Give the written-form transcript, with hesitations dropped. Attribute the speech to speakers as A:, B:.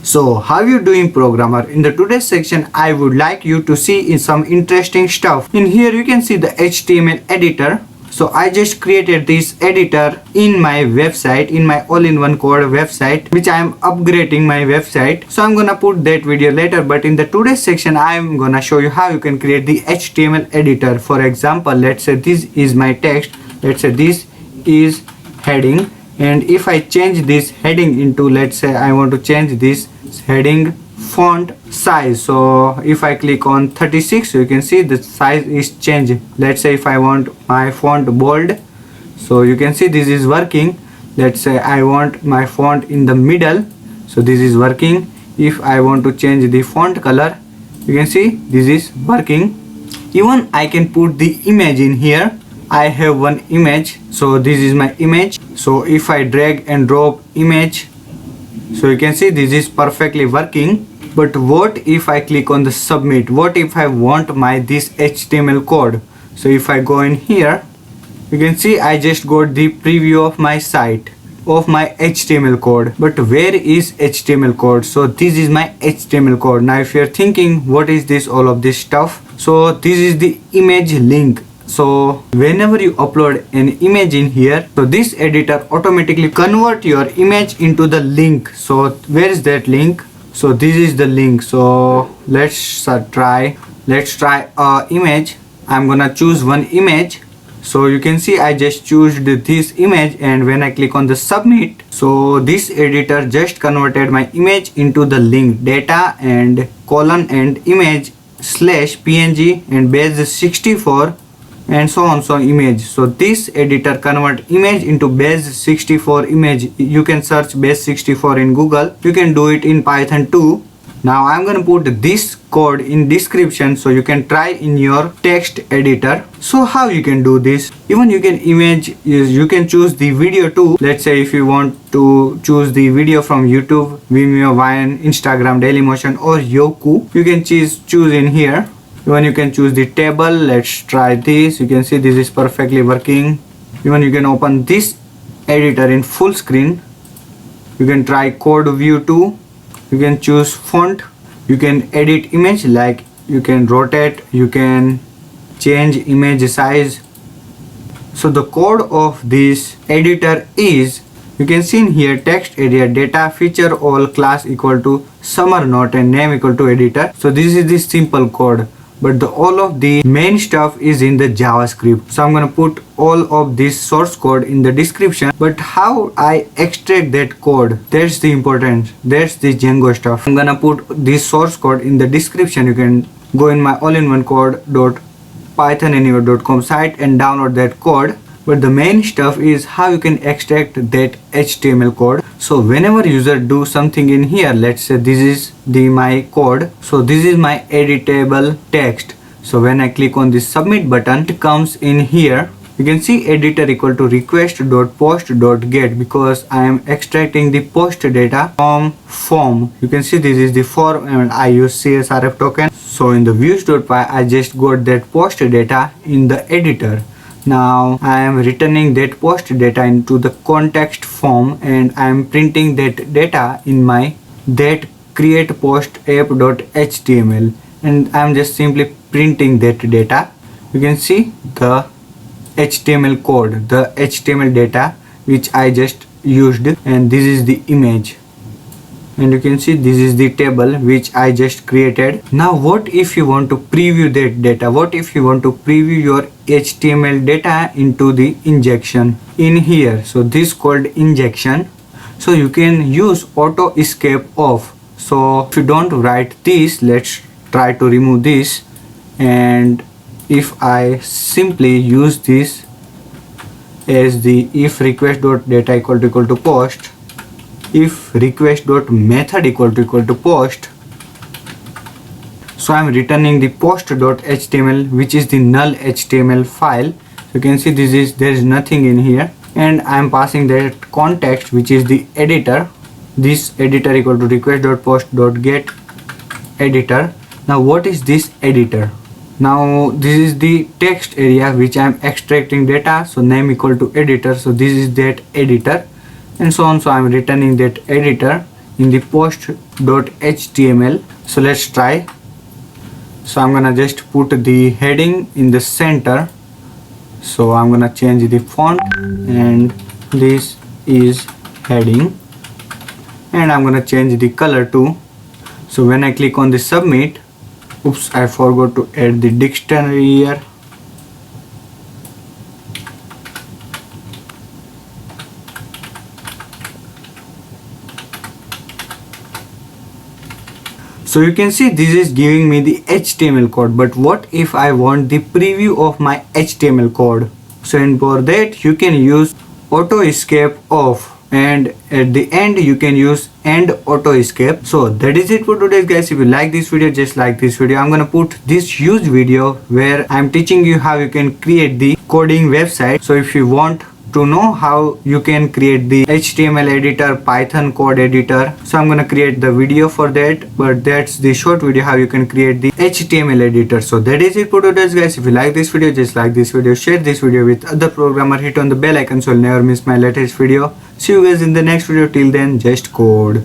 A: So how you doing, programmer? In the today's section I would like you to see in some interesting stuff. In here you can see the HTML editor. So I just created this editor in my website, in my all-in-one code website, which I am upgrading my website. So I'm gonna put that video later, but in the today's section I'm gonna show you how you can create the HTML editor. For example, let's say this is my text. Let's say this is heading, and if I change this heading into, let's say I want to change this heading font size. So if I click on 36, you can see the size is changed. Let's say if I want my font bold, so you can see this is working. Let's say I want my font in the middle, so this is working. If I want to change the font color, you can see this is working. Even I can put the image in here. I have one image, so this is my image. So if I drag and drop image, so you can see this is perfectly working. But what if I click on the submit? What if I want my this HTML code? So if I go in here, you can see I just got the preview of my site, of my HTML code. But where is HTML code? So this is my HTML code. Now if you're thinking what is this, all of this stuff, so this is the image link. So whenever you upload an image in here, so this editor automatically convert your image into the link. So where is that link? So this is the link. So let's try a image. I'm gonna choose one image. So you can see I just choose this image, and when I click on the submit, so this editor just converted my image into the link, data and colon and image slash png and base 64 and so on, so image. So this editor convert image into base 64 image. You can search base 64 in Google. You can do it in Python too. Now I'm gonna put this code in description so you can try in your text editor. So how you can do this? Even you can you can choose the video too. Let's say if you want to choose the video from YouTube, Vimeo, Vine, Instagram, Dailymotion or Yoku, you can choose in here. Even you can choose the table. Let's try this. You can see this is perfectly working. Even you can open this editor in full screen. You can try code view too. You can choose font. You can edit image, like you can rotate, you can change image size. So the code of this editor is, you can see in here, text area, data, feature all, class equal to summer note and name equal to editor. So this is the simple code, but all of the main stuff is in the JavaScript. So I'm gonna put all of this source code in the description. But how I extract that code, that's the important, that's the Django stuff. I'm gonna put this source code in the description. You can go in my all-in-one code.pythonanywhere.com site and download that code. But the main stuff is how you can extract that HTML code. So whenever user do something in here, let's say this is my code. So this is my editable text. So when I click on this submit button, it comes in here. You can see editor equal to request.post.get, because I am extracting the post data from form. You can see this is the form and I use CSRF token. So in the views.py, I just got that post data in the editor. Now I am returning that post data into the context form, and I am printing that data in my that create post app.html, and I am just simply printing that data. You can see the HTML code, the HTML data which I just used, and this is the image. And you can see this is the table which I just created. Now what if you want to preview that data? What if you want to preview your HTML data into the injection in here? So this called injection. So you can use auto escape off. So if you don't write this, let's try to remove this. And if I simply use this as the if request.data equal to post, if request.method equal to post, so I'm returning the post.html, which is the null HTML file. You can see there is nothing in here, and I'm passing that context, which is the editor. This editor equal to request.post.get editor. Now what is this editor? Now this is the text area which I'm extracting data. So name equal to editor. So this is that editor, and so on. So I'm returning that editor, in the post.html. So let's try. So I'm gonna just put the heading in the center. So I'm gonna change the font, and this is heading, and I'm gonna change the color too. So when I click on the submit, oops, I forgot to add the dictionary here. So you can see this is giving me the HTML code, but what if I want the preview of my HTML code? So for that you can use auto escape off, and at the end you can use end auto escape. So that is it for today guys. If you like this video, just like this video. I'm gonna put this huge video where I'm teaching you how you can create the coding website. So if you want to know how you can create the HTML editor, Python code editor, so I'm gonna create the video for that, but that's the short video how you can create the HTML editor. So that is it for today guys. If you like this video, just like this video, share this video with other programmer, hit on the bell icon so you'll never miss my latest video. See you guys in the next video. Till then, just code.